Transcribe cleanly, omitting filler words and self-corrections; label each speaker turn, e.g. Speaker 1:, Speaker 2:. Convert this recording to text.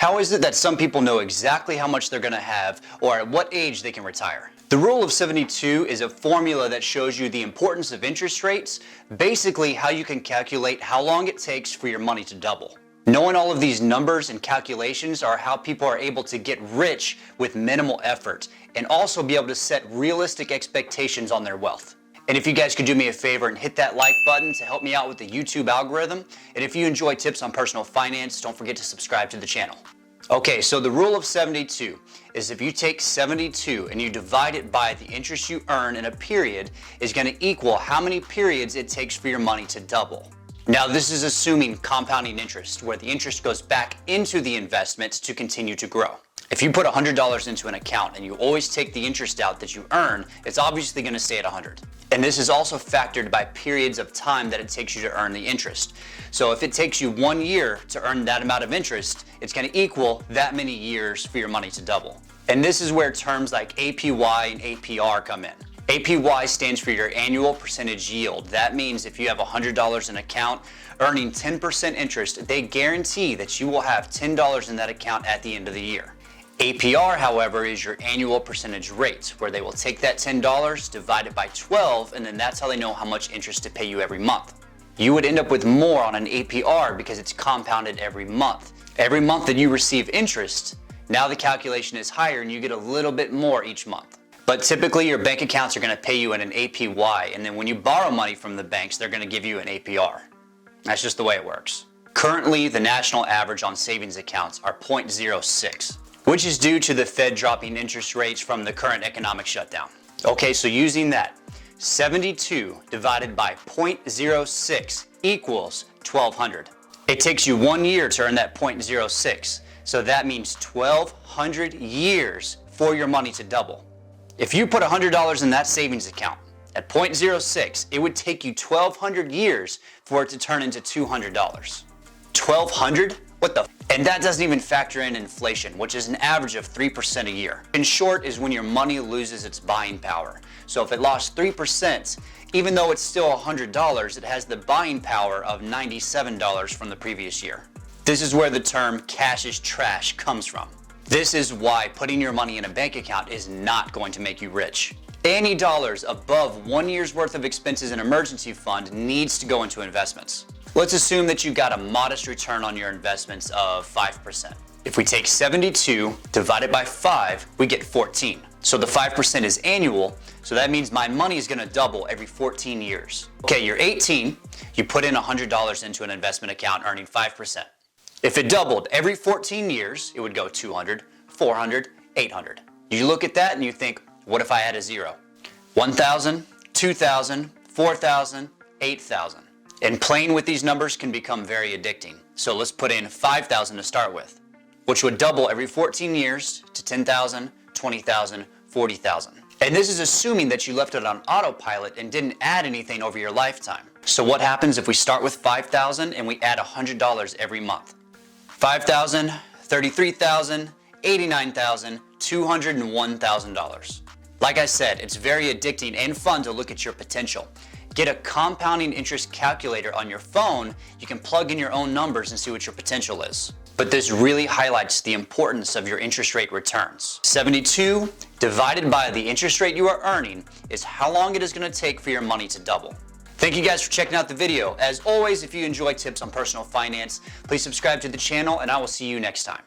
Speaker 1: How is it that some people know exactly how much they're going to have or at what age they can retire? The rule of 72 is a formula that shows you the importance of interest rates, basically how you can calculate how long it takes for your money to double. Knowing all of these numbers and calculations are how people are able to get rich with minimal effort and also be able to set realistic expectations on their wealth. And if you guys could do me a favor and hit that like button to help me out with the YouTube algorithm, and if you enjoy tips on personal finance, don't forget to subscribe to the channel. Okay, so the rule of 72 is if you take 72 and you divide it by the interest you earn in a period is going to equal how many periods it takes for your money to double. Now, this is assuming compounding interest, where the interest goes back into the investment to continue to grow. If you put $100 into an account and you always take the interest out that you earn, it's obviously going to stay at 100. And this is also factored by periods of time that it takes you to earn the interest. So if it takes you 1 year to earn that amount of interest, it's going to equal that many years for your money to double. And this is where terms like APY and APR come in. APY stands for your annual percentage yield. That means if you have $100 in an account earning 10% interest, they guarantee that you will have $10 in that account at the end of the year. APR, however, is your annual percentage rate, where they will take that $10, divide it by 12, and then that's how they know how much interest to pay you every month. You would end up with more on an APR because it's compounded every month. Every month that you receive interest, now the calculation is higher and you get a little bit more each month. But typically your bank accounts are going to pay you in an APY, and then when you borrow money from the banks, they're going to give you an APR. That's just the way it works. Currently, the national average on savings accounts are 0.06. which is due to the Fed dropping interest rates from the current economic shutdown. Okay, so using that, 72 divided by 0.06 equals 1,200. It takes you 1 year to earn that 0.06, so that means 1,200 years for your money to double. If you put $100 in that savings account at 0.06, it would take you 1,200 years for it to turn into $200. 1,200? What the? And that doesn't even factor in inflation, which is an average of 3% a year. In short, is when your money loses its buying power. So if it lost 3%, even though it's still $100, it has the buying power of $97 from the previous year. This is where the term cash is trash comes from. This is why putting your money in a bank account is not going to make you rich. Any dollars above 1 year's worth of expenses in an emergency fund needs to go into investments. Let's assume that you got a modest return on your investments of 5%. If we take 72 divided by 5, we get 14. So the 5% is annual, so that means my money is going to double every 14 years. Okay, you're 18, you put in $100 into an investment account earning 5%. If it doubled every 14 years, it would go 200, 400, 800. You look at that and you think, what if I had a zero? 1,000, 2,000, 4,000, 8,000. And playing with these numbers can become very addicting. So let's put in 5,000 to start with, which would double every 14 years to 10,000, 20,000, 40,000. And this is assuming that you left it on autopilot and didn't add anything over your lifetime. So what happens if we start with 5,000 and we add $100 every month? 5,000, 33,000, 89,000, $201,000. Like I said, it's very addicting and fun to look at your potential. Get a compounding interest calculator on your phone. You can plug in your own numbers and see what your potential is. But this really highlights the importance of your interest rate returns. 72 divided by the interest rate you are earning is how long it is going to take for your money to double. Thank you guys for checking out the video. As always, if you enjoy tips on personal finance, please subscribe to the channel and I will see you next time.